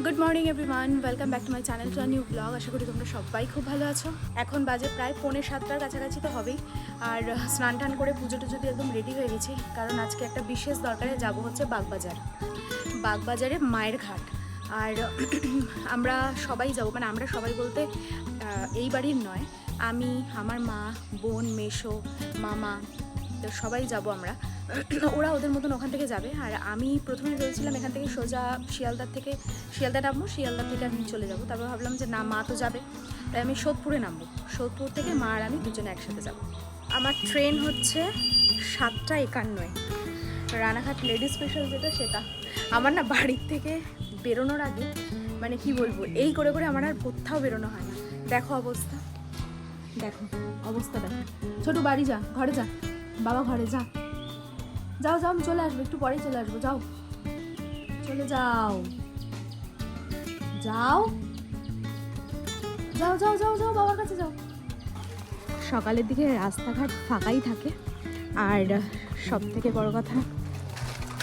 Good morning everyone, welcome back to my channel to a new blog. আশা করি তোমরা সবাই খুব ভালো আছো। এখন বাজে প্রায় 6:45-7টার কাছাকাছি তো হবেই। আর স্নান টান করে পুজো টুজো দিয়ে একদম রেডি হয়ে গেছি, কারণ আজকে একটা বিশেষ দরকারে যাব হচ্ছে বাগবাজারে মায়ের ঘাট। আর আমরা সবাই যাব, মানে আমরা সবাই বলতে এই বাড়ির নয়, আমি, আমার মা, বোন, মেসো, মামা, তো সবাই যাব আমরা। ওরা ওদের মতন ওখান থেকে যাবে, আর আমি প্রথমে ভেবেছিলাম এখান থেকে সোজা শিয়ালদা নামবো, শিয়ালদা থেকে আমি চলে যাব। তারপর ভাবলাম যে না, মা তো যাবে, তাই আমি সোদপুরে নামবো। সোদপুর থেকে মা আর আমি দুজনে একসাথে যাব। আমার ট্রেন হচ্ছে 7:51, রানাঘাট লেডি স্পেশাল যেটা, সেটা। আমার না বাড়ির থেকে বেরোনোর আগে মানে কি বলবো, এই করে করে আমার আর কোথাও বেরোনো হয় না। দেখো অবস্থা, দেখো। ছোটু বাড়ি যা, ঘরে যা, বাবা ঘরে যা, যাও আমি চলে আসবো, একটু পরেই চলে আসবো, যাও, চলে যাও, যাও যাও যাও যাও যাও বাবার কাছে যাও। সকালের দিকে রাস্তাঘাট ফাঁকাই থাকে, আর সব থেকে বড় কথা,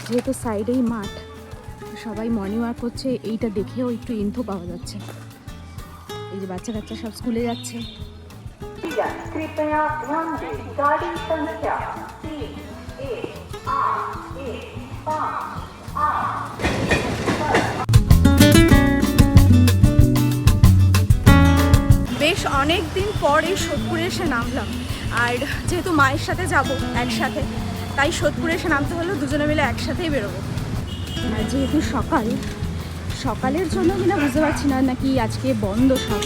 যেহেতু সাইডেই মাঠ, সবাই মর্নিং ওয়াক করছে, এইটা দেখেও একটু ইনফো পাওয়া যাচ্ছে। এই যে বাচ্চা কাচ্চা সব স্কুলে যাচ্ছে। বেশ অনেক দিন পর এই সোদপুরে এসে নামলাম, আর যেহেতু মায়ের সাথে যাব একসাথে, তাই সোদপুরে এসে নামতে হলো, দুজনে মিলে একসাথেই বেরোবো। আর যেহেতু সকালের জন্য আমি না বুঝতে পারছি না, নাকি আজকে বন্ধ, সব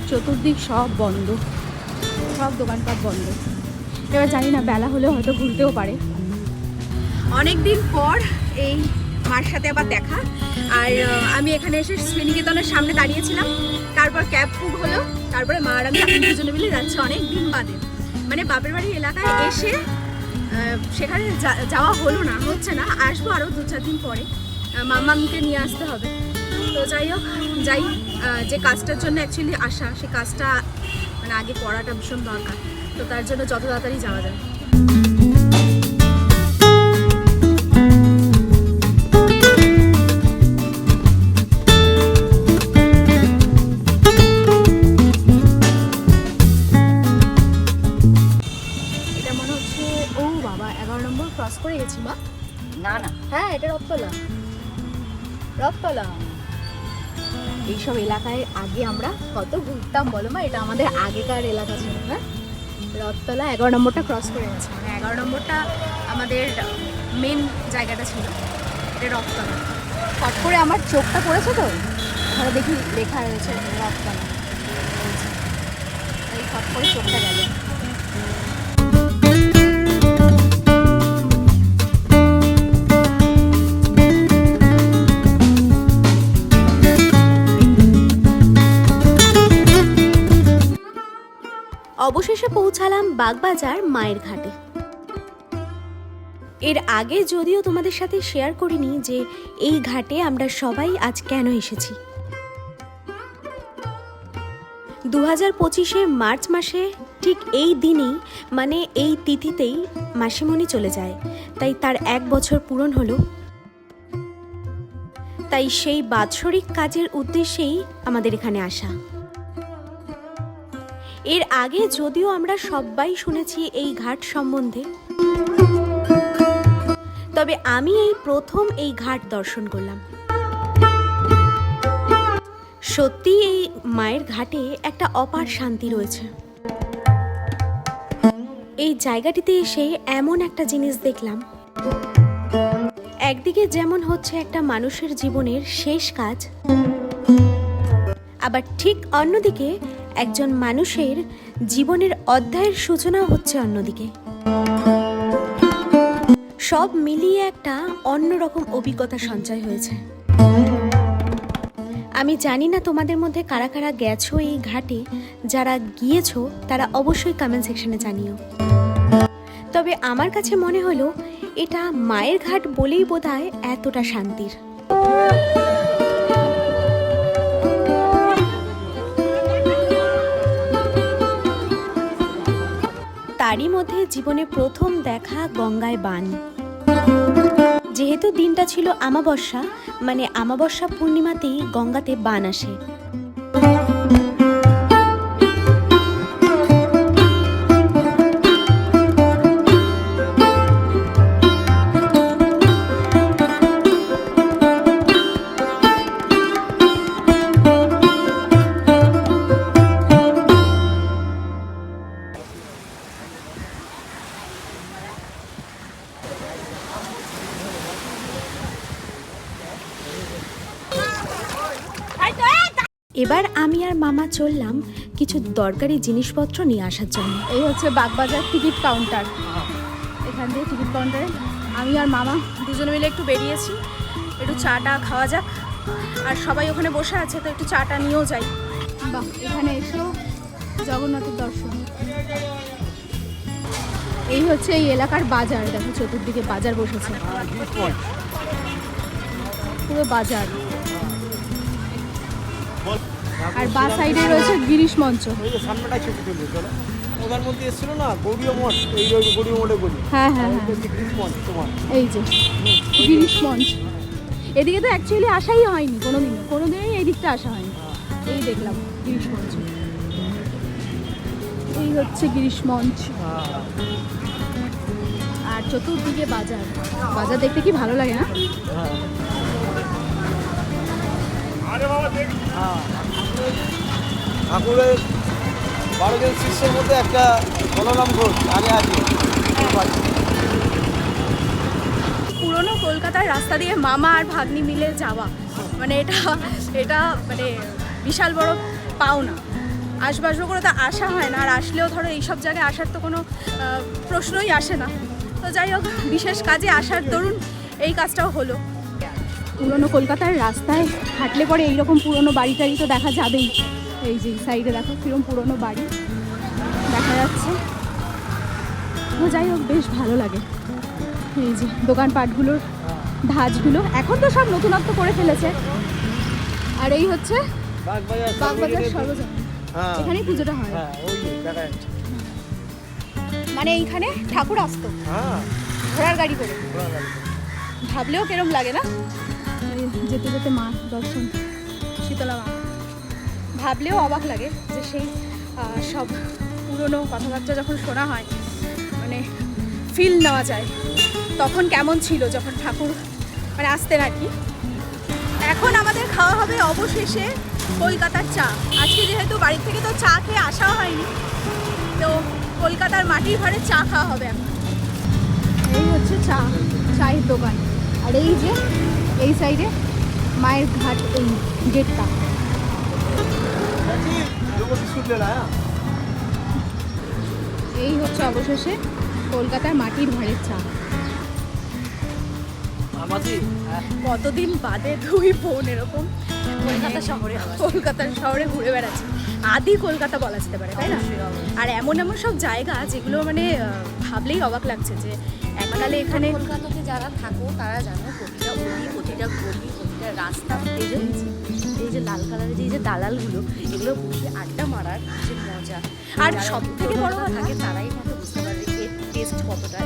চতুর্দিক সব বন্ধ, সব দোকানপাট বন্ধ। এবার জানি না, বেলা হলেও হয়তো ঘুরতেও পারে। অনেক দিন পর এই মার সাথে আবার দেখা। আর আমি এখানে এসে শ্রীনিকেতনের সামনে দাঁড়িয়েছিলাম, তারপর ক্যাব বুক হলো, তারপরে মা আর আমি দুজনে মিলে যাচ্ছি অনেক দিন বাদে। মানে বাপের বাড়ির এলাকায় এসে সেখানে যাওয়া হচ্ছে না, আসবো আরও 2-4 দিন পরে, মামাকে নিয়ে আসতে হবে। তো যাই হোক, যে কাজটার জন্য অ্যাকচুয়ালি আসা, সেই কাজটা মানে আগে করাটা ভীষণ দরকার, তো তার জন্য যত তাড়াতাড়ি যাওয়া যায়। এটা মনে হচ্ছে, ও বাবা, 11 নম্বর ক্রস করে গেছি মা। না না, হ্যাঁ, এটা রথতলা। এইসব এলাকায় আগে আমরা কত ঘুরতাম বলো মা, এটা আমাদের আগেকার এলাকা ছিল। হ্যাঁ, রথতলা 11 নম্বরটা ক্রস করে গেছে, মানে 11 নম্বরটা আমাদের মেন জায়গাটা ছিল, এটা রথতলা। ফট করে আমার চোখটা পড়েছে, তো ধরো দেখি লেখা রয়েছে রথতলা, এই ফট করে চোখটা গেল। অবশেষে পৌঁছালাম বাগবাজার মায়ের ঘাটে। এর আগে যদিও তোমাদের সাথে শেয়ার করিনি যে এই ঘাটে আমরা সবাই আজ কেন এসেছি। 2025 মার্চ মাসে ঠিক এই দিনেই, মানে এই তিথিতেই মাসিমণি চলে যায়, তাই তার 1 বছর পূরণ হলো। তাই সেই বাৎসরিক কাজের উদ্দেশ্যেই আমাদের এখানে আসা। এর আগে যদিও আমরা সবাই শুনেছি এই ঘাট সম্বন্ধে, তবে আমি এই প্রথম এই ঘাট দর্শন করলাম। সত্যি এই মায়ের ঘাটে একটা অপার শান্তি রয়েছে। এই জায়গাটিতে এসে এমন একটা জিনিস দেখলাম, একদিকে যেমন হচ্ছে একটা মানুষের জীবনের শেষ কাজ, আবার ঠিক অন্যদিকে একজন মানুষের জীবনের অধ্যায়ের সূচনাও হচ্ছে অন্যদিকে। সব মিলিয়ে একটা অন্যরকম অভিজ্ঞতা সঞ্চয় হয়েছে। আমি জানি না তোমাদের মধ্যে কারা কারা গেছো এই ঘাটে, যারা গিয়েছো তারা অবশ্যই কমেন্ট সেকশনে জানিও। তবে আমার কাছে মনে হলো এটা মায়ের ঘাট বলেই বোধহয় এতটা শান্তির। তারই মধ্যে জীবনে প্রথম দেখা গঙ্গায় বান। যেহেতু দিনটা ছিল আমাবস্যা, মানে আমাবস্যা পূর্ণিমাতেই গঙ্গাতে বান আসে। এবার আমি আর মামা চললাম কিছু দরকারি জিনিসপত্র নিয়ে আসার জন্য। এই হচ্ছে বাগবাজার টিকিট কাউন্টার। এখান দিয়ে টিকিট কাউন্টারে আমি আর মামা দুজনে মিলে একটু বেরিয়েছি, একটু চাটা খাওয়া যাক। আর সবাই ওখানে বসে আছে, তো একটু চাটা নিয়েও যাই। বাহ, এখানে এসেও জগন্নাথের দর্শন। এই হচ্ছে এই এলাকার বাজার। দেখো চতুর্দিকে বাজার বসেছে, পুরো বাজার। আর বা সাইডে রয়েছে গিরিশ মঞ্চ। প্রধানমন্ত্রী এসেছিল না গৌরীয় মঠ, এই গৌরীয় মঠে বলি। হ্যাঁ হ্যাঁ হ্যাঁ, এই যে গিরিশ মঞ্চ। এদিকে তো অ্যাকচুয়ালি আসাই হয়নি কোনোদিনই এই দিকটা আসা হয়নি। এই দেখলাম গিরিশ মঞ্চ। এই হচ্ছে গিরিশ মঞ্চ। আর চতুর্দিকে বাজার। বাজার দেখতে কি ভালো লাগে না? ঠাকুরের 12 জন শিষ্যের মধ্যে একটা বলরাম ঘোষ আগে আছে। পুরনো কলকাতার রাস্তা দিয়ে মামা আর ভাগ্নি মিলে যাওয়া, মানে এটা মানে বিশাল বড় পাওনা। আসবাসও করে তো আসা হয় না, আর আসলেও ধরো এইসব জায়গায় আসার তো কোনো প্রশ্নই আসে না। তো যাই হোক, বিশেষ কাজে আসার দরুন এই কাজটাও হলো। পুরনো কলকাতার রাস্তায় হাঁটলে পরে এইরকম পুরনো বাড়ি টাড়ি তো দেখা যাবেই। এই যে সাইডে দেখো কিরকম পুরনো বাড়ি দেখা যাচ্ছে। তো যাই হোক, বেশ ভালো লাগে। এই যে দোকানপাটগুলোর ধাঁচগুলো এখন তো সব নতুনত্ব করে ফেলেছে। আর এই হচ্ছে বাগবাজার সর্বজনীন, এখানেই পুজোটা হয়। মানে এইখানে ঠাকুর আসতো ঘোড়ার গাড়ি করে, ভাবলেও কেরম লাগে না? যেতে যেতে মা দর্শন, শীতলা মা, ভাবলেও অবাক লাগে যে সেই সব পুরনো কথাবার্তা যখন শোনা হয়, মানে ফিল নেওয়া যায় তখন কেমন ছিল যখন ঠাকুর মানে আসতেন আর কি। এখন আমাদের খাওয়া হবে অবশেষে কলকাতার চা। আজকে যেহেতু বাড়ি থেকে তো চা খেয়ে আসা হয়নি, তো কলকাতার মাটির ঘরে চা খাওয়া হবে এখন। এই হচ্ছে চায়ের দোকান। আর এই যে এই সাইডে মায়ের ঘাট, এই গেটটা। এই হচ্ছে অবশেষে কলকাতার মাটির ঘরের চা। কতদিন বাদে দুই বোন এরকম কলকাতার শহরে ঘুরে বেড়াচ্ছে। আদি কলকাতা বলা যেতে পারে, তাই না? আর এমন এমন সব জায়গা যেগুলো মানে ভাবলেই অবাক লাগছে যে এককালে এখানে কলকাতাতে যারা থাকো তারা জানো প্রতিটা গলি, প্রতিটা রাস্তা, এই যে লাল কালারের যে দালালগুলো, এগুলো বসে আড্ডা মারার যে মজা। আর সব থেকে বড় কথা থাকে তারাই মতো বুঝতে পারবে এর টেস্ট কতটা।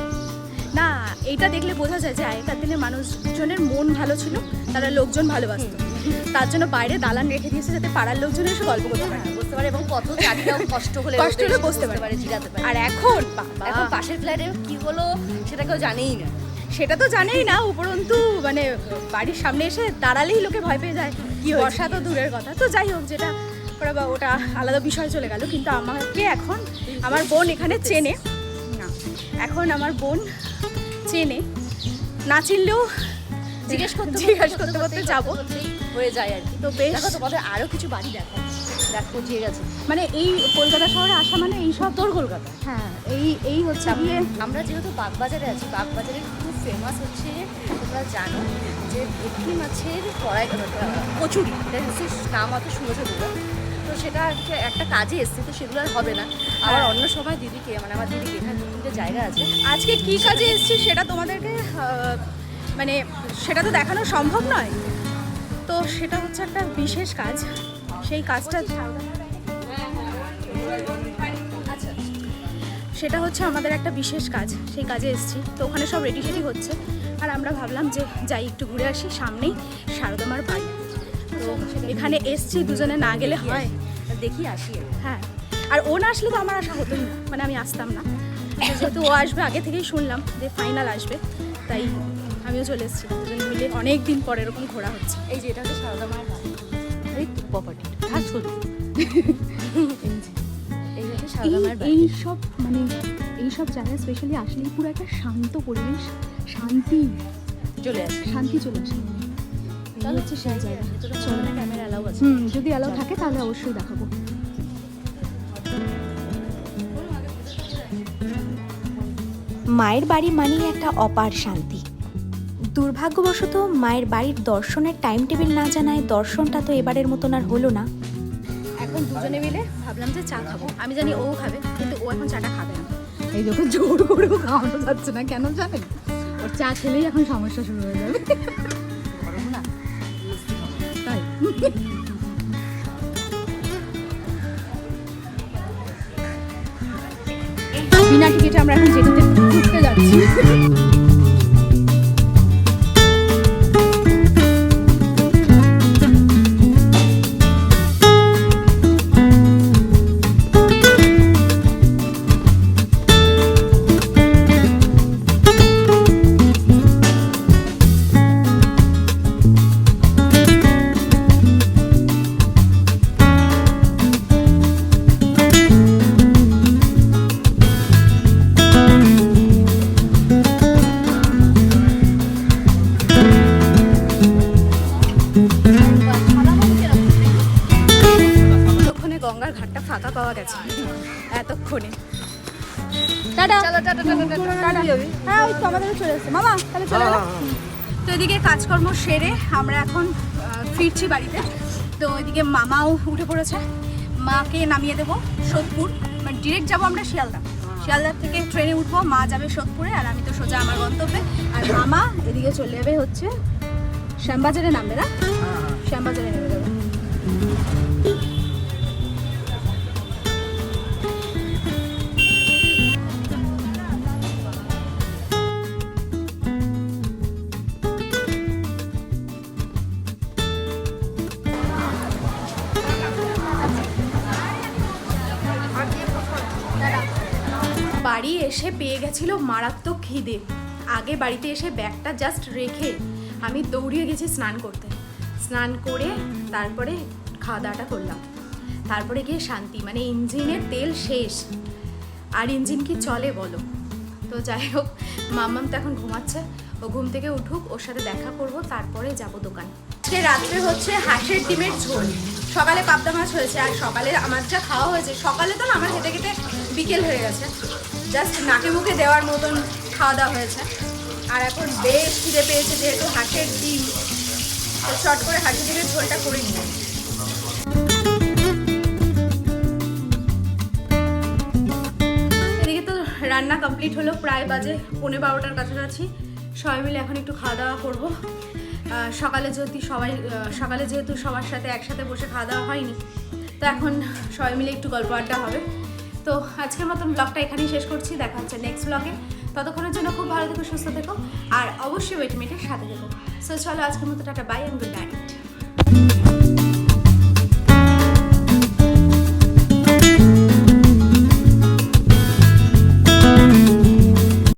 না, এইটা দেখলে বোঝা যায় যে আগেকার দিনের মানুষজনের মন ভালো ছিল, তারা লোকজন ভালোবাসত। তার জন্য বাইরে দালান রেখে দিয়েছে যাতে পাড়ার লোকজন এসে গল্প করতে পারে, বুঝতে পারে, এবং কত জানিও কষ্ট হলে বসতে পারে, জিরাতে পারে। আর এখন পাশের ফ্ল্যাটে কি হলো সেটা কেউ জানেই না। সেটা তো জানেই না, উপরন্তু মানে বাড়ির সামনে এসে দাঁড়ালেই লোকে ভয় পেয়ে যায়, কি বর্ষা তো দূরের কথা। তো যাই হোক, যেটা ওটা আলাদা বিষয় চলে গেল। কিন্তু আমাকে এখন আমার বোন এখানে চেনে না, এখন আমার বোন চেনে না, চিনলেও জিজ্ঞেস করতে করতে যাবো হয়ে যায় আর কি। তো বেশ, তোমাদের আরও কিছু বাড়ি দেখো ঠিক আছে। মানে এই কলকাতা শহরে আসা মানে এই সব তোর কলকাতা। হ্যাঁ, এই হচ্ছে গিয়ে আমরা যেহেতু বাগবাজারে আছি, বাগবাজারের খুব ফেমাস হচ্ছে, তোমরা জানো যে ভেটকি মাছের কচুরি, এটা হচ্ছে নাম অত শুনেছো তোমরা। তো সেটা একটা কাজে এসছে, তো সেগুলো আর হবে না। আবার অন্য সময় দিদিকে, মানে আমার দিদিকে এখানে 2-3টে জায়গা আছে। আজকে কী কাজে এসছি সেটা তোমাদেরকে মানে সেটা তো দেখানো সম্ভব নয়। তো সেটা হচ্ছে একটা বিশেষ কাজ, সেই কাজটা সেটা হচ্ছে আমাদের একটা বিশেষ কাজ, সেই কাজে এসেছি। তো ওখানে সব রেডি হচ্ছে, আর আমরা ভাবলাম যে যাই একটু ঘুরে আসি, সামনেই শারদামার বাড়ি। তো এখানে এসছি, দুজনে না গেলে হয়? দেখি আসি। হ্যাঁ, আর ও না আসলে তো আমার আসা হতোই না, মানে আমি আসতাম না। যেহেতু ও আসবে, আগে থেকেই শুনলাম যে ফাইনাল আসবে, তাই আমিও চলে এসেছি। দুজনে মিলে অনেক দিন পর এরকম ঘোরা হচ্ছে। এই যে এটা হচ্ছে শারদামার বাড়ি, এই প্রপার্টি আর ছোটো এই হচ্ছে শারদামার বাড়ি। এইসব মানে এইসব জায়গায় স্পেশালি আসলেই পুরো একটা শান্ত পরিবেশ, শান্তি চলে আসে। চলে আসে। এই হচ্ছে সেই জায়গা। চলো না, ক্যামেরা অ্যালাউ আছে। যদি অ্যালাউ থাকে তাহলে অবশ্যই দেখাবো। মায়ের বাড়ি মানেই একটা অপার শান্তি। দুর্ভাগ্যবশত মায়ের বাড়ির দর্শনের টাইম টেবিল না জানায় দর্শনটা তো এবারের মতন আর হলো না। এখন দুজনে মিলে ভাবলাম যে চা খাবো। আমি জানি ও খাবে, কিন্তু ও এখন চাটা খাবে না। এই যখন জোর করেও খাওয়ানো যাচ্ছে না, কেন জানেন? ওর চা খেলেই এখন সমস্যা শুরু হয়ে যাবে। তাই বিনা টিকিটে আমরা এখন যেতে ঘুরতে যাচ্ছি। গঙ্গার ঘাটটা ফাঁকা পাওয়া গেছে এতক্ষণে। টাটা। চলো টাটা টাটা টাটা। হ্যাঁ, ওই তো আমাদেরও চলে এসেছে মামা, তাহলে চলে গেলাম। তো এদিকে কাজকর্ম সেরে আমরা এখন ফিরছি বাড়িতে। তো ওইদিকে মামাও উঠে পড়েছে, মাকে নামিয়ে দেবো সোদপুর, মানে ডিরেক্ট যাবো আমরা শিয়ালদা। শিয়ালদার থেকে ট্রেনে উঠবো, মা যাবে সোদপুরে, আর আমি তো সোজা আমার গন্তব্যে। আর মামা এদিকে চলে যাবে হচ্ছে শ্যামবাজারে নামবে না, শ্যামবাজারে নেমে যাবে। বাড়ি এসে পেয়ে গেছিল মারাত্মক খিদে। আগে বাড়িতে এসে ব্যাগটা জাস্ট রেখে আমি দৌড়িয়ে গেছি স্নান করতে। স্নান করে তারপরে খাওয়া দাওয়াটা করলাম, তারপরে গিয়ে শান্তি, মানে ইঞ্জিনের তেল শেষ, আর ইঞ্জিন কি চলে বলো। তো যাই হোক, মাম্মাম তো এখন ঘুমাচ্ছে, ও ঘুম থেকে উঠুক, ওর সাথে দেখা করব, তারপরে যাব দোকান। আজকে রাত্রে হচ্ছে হাঁসের ডিমের ঝোল, সকালে পাবদা মাছ হয়েছে, আর সকালে আমার যা খাওয়া হয়েছে, সকালে তো না আমার খেতে খেতে বিকেল হয়ে গেছে, জাস্ট নাকে মুখে দেওয়ার মতন খাওয়া দাওয়া হয়েছে। আর এখন বেশ খিদে পেয়েছে, যেহেতু হাঁসের ডিম, তো শর্ট করে হাঁসের ডিমের ঝোলটা করে নিই। এদিকে তো রান্না কমপ্লিট হলো, প্রায় বাজে 11:15টার কাছাকাছি। সবাই মিলে এখন একটু খাওয়া দাওয়া করবো। সকালে যেহেতু সবার সাথে একসাথে বসে খাওয়া দাওয়া হয়নি, তো এখন সবাই মিলে একটু গল্প আড্ডা হবে। তো আজকের মতন ব্লগটা এখানেই শেষ করছি, দেখা হচ্ছে নেক্সট ব্লগে। ততক্ষণের জন্য খুব ভালো থেকো, সুস্থ থেকো, আর অবশ্যই ওয়েটমেটের সাথে থেকো। সো চলো আজকের মতো tata, bye and good night.